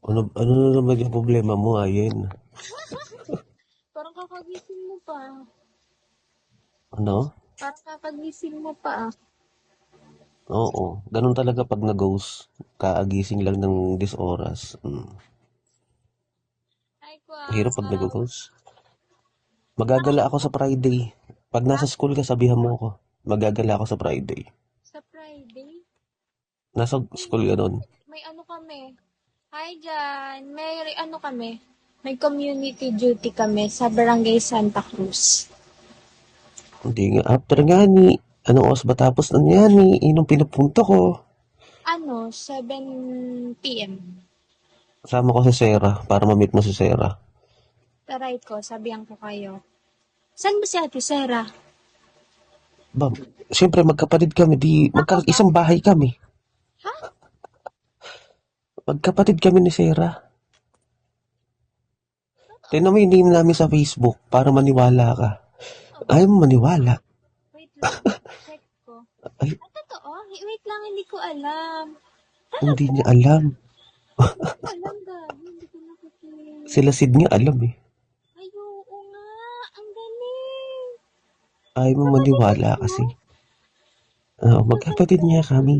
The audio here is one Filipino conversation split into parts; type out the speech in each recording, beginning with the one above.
Ano na naman yung problema mo, Ayen? Parang kakagising mo pa. Ano? Parang kakagising mo pa. Oo. Ganun talaga pag nag-ghost. Kaagising lang ng 10 oras. Ay, Hirap pag wow. nag-ghost. Magagala ako sa Friday. Pag nasa school ka, sabihan mo ako. Magagala ako sa Friday. Sa Friday? Nasa Ay, school ka nun. may ano kami. Hi dyan. May ano kami. May community duty kami sa Barangay Santa Cruz. Hindi nga. After nga ni, anong oras ba tapos na niya ni? Inong pinupunto ko. Ano, 7 p.m. Kasama ko si Sarah para ma-meet mo si Sarah. Taray ko, sabihan ko kayo. Saan ba si Ate Sarah? Bam, siyempre magkapatid kami. Isang bahay kami. Ha? Magkapatid kami ni Sarah. Tingnan mo yung name namin sa Facebook para maniwala ka. Ayaw mo maniwala. Wait lang, check ko. Ay, Ah, totoo? Wait lang, hindi ko alam. hindi niya alam. Alam gabi, hindi ko nakikita. Sila Sid nga alam eh. Ay, oo nga, ang galing. Ayaw mo Kapatid maniwala mo? kasi. Magkapatid niya kami.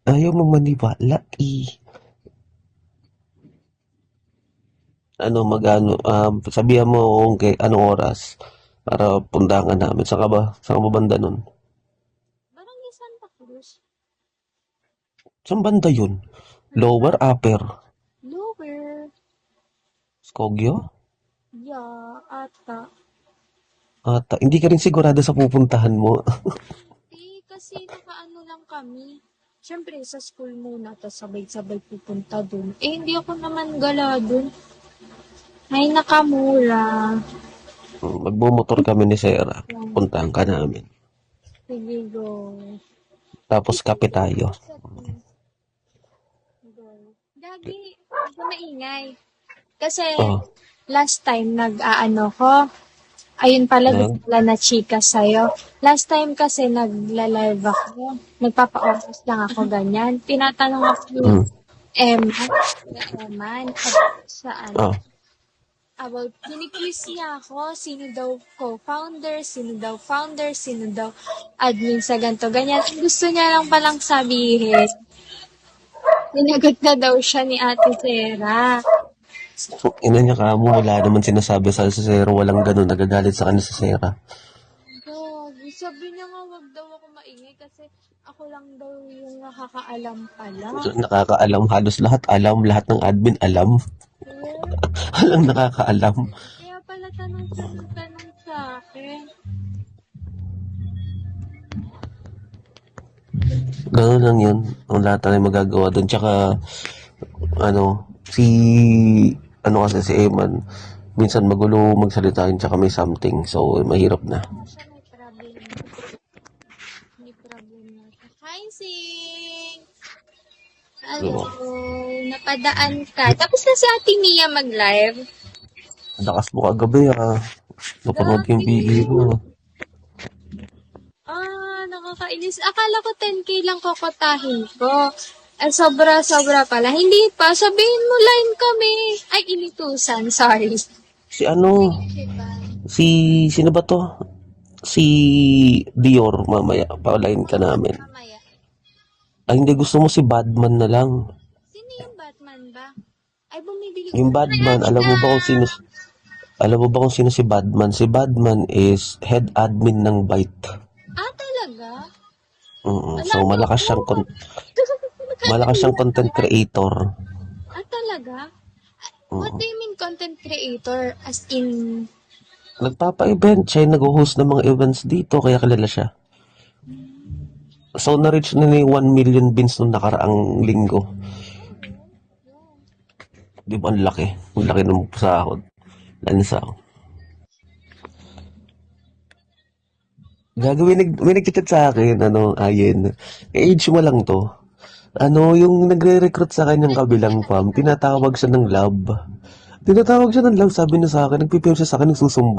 Ayaw mo maniwala eh. Sabihan mo kung anong oras para puntahan ka namin. Saan ka ba? Saan ka ba banda nun? Barangay Santa Cruz. Saan banda yun? Lower, upper? Lower. Skogyo? Yeah, ata. Ata, hindi ka rin sigurado sa pupuntahan mo. Hindi, kasi nakaano lang kami. Siyempre, sa school muna, tapos sabay-sabay pupunta dun. Eh, hindi ako naman gala dun. Ay, nakamura. Magbumotor kami ni Sarah. Puntahan ka namin. Sige, go. Tapos kape tayo. Gagi, huwag ka maingay. Kasi, Oh, last time, nag-aano ko. Ayun pala, nag? gusto pala na chika sa'yo. Last time kasi, nagla-live ako. Nagpapa-office lang ako ganyan. Tinatanong ako ni Mm, Eman, saan? oh. About, kiniquiz niya ako, sino daw co-founder, sino daw founder, sino daw admin sa ganito, ganyan. Ang gusto niya lang palang sabihin, sinagot na daw siya ni Ate Sarah. Ina niya ka mo, wala naman sinasabi sa Sarah. Walang ganun. Nagagalit sa kanya si Sarah. Gagi, sabi niya nga wag daw ako maingay kasi ako lang daw yung nakakaalam pala. Nakakaalam. Halos lahat alam. Lahat ng admin alam. Walang nakakaalam. Kaya pala tanong siya ng tanong sa akin. Ganun lang yun. Ang lahat na magagawa doon. Tsaka, si, kasi si Eman, minsan magulo magsalita yun, tsaka may something. So, mahirap na. Siya may problem. May problem na siya. Hi, Sing! Hello. Napadaan ka. Tapos na si Ate Mia mag-live. Lakas mo kagabi Napanood yung video ko. Nakakainis. Akala ko 10K lang kokotahin ko. Sobra-sobra pala. Hindi pa. Sabihin mo line kami. Ay, initusan. Sorry. Diba? Sino ba to? Si Dior, mamaya, paulayin ka namin. Mamaya. Ay, hindi, gusto mo si Badman na lang. Sino yung Batman ba? Ay, bumibili Yung Badman, alam mo ba kung sino si Badman? Si Badman is head admin ng Byte. Ah, talaga? So, malakas siyang content creator. Ah, talaga? What do you mean content creator? As in... Nagpapa-event siya, nag-host ng mga events dito, kaya kilala siya. So, na-reach na ni 1 million bins nung nakaraang linggo. Di ba, ang laki? Ang laki ng sahod. Lansa. May nag-chat sa akin, Ayen. Age mo lang to. Yung nagre-recruit sa kanyang kabilang farm, tinatawag siya ng lab. Sabi niya sa akin, nagpipim siya sa akin, nagsusumbong.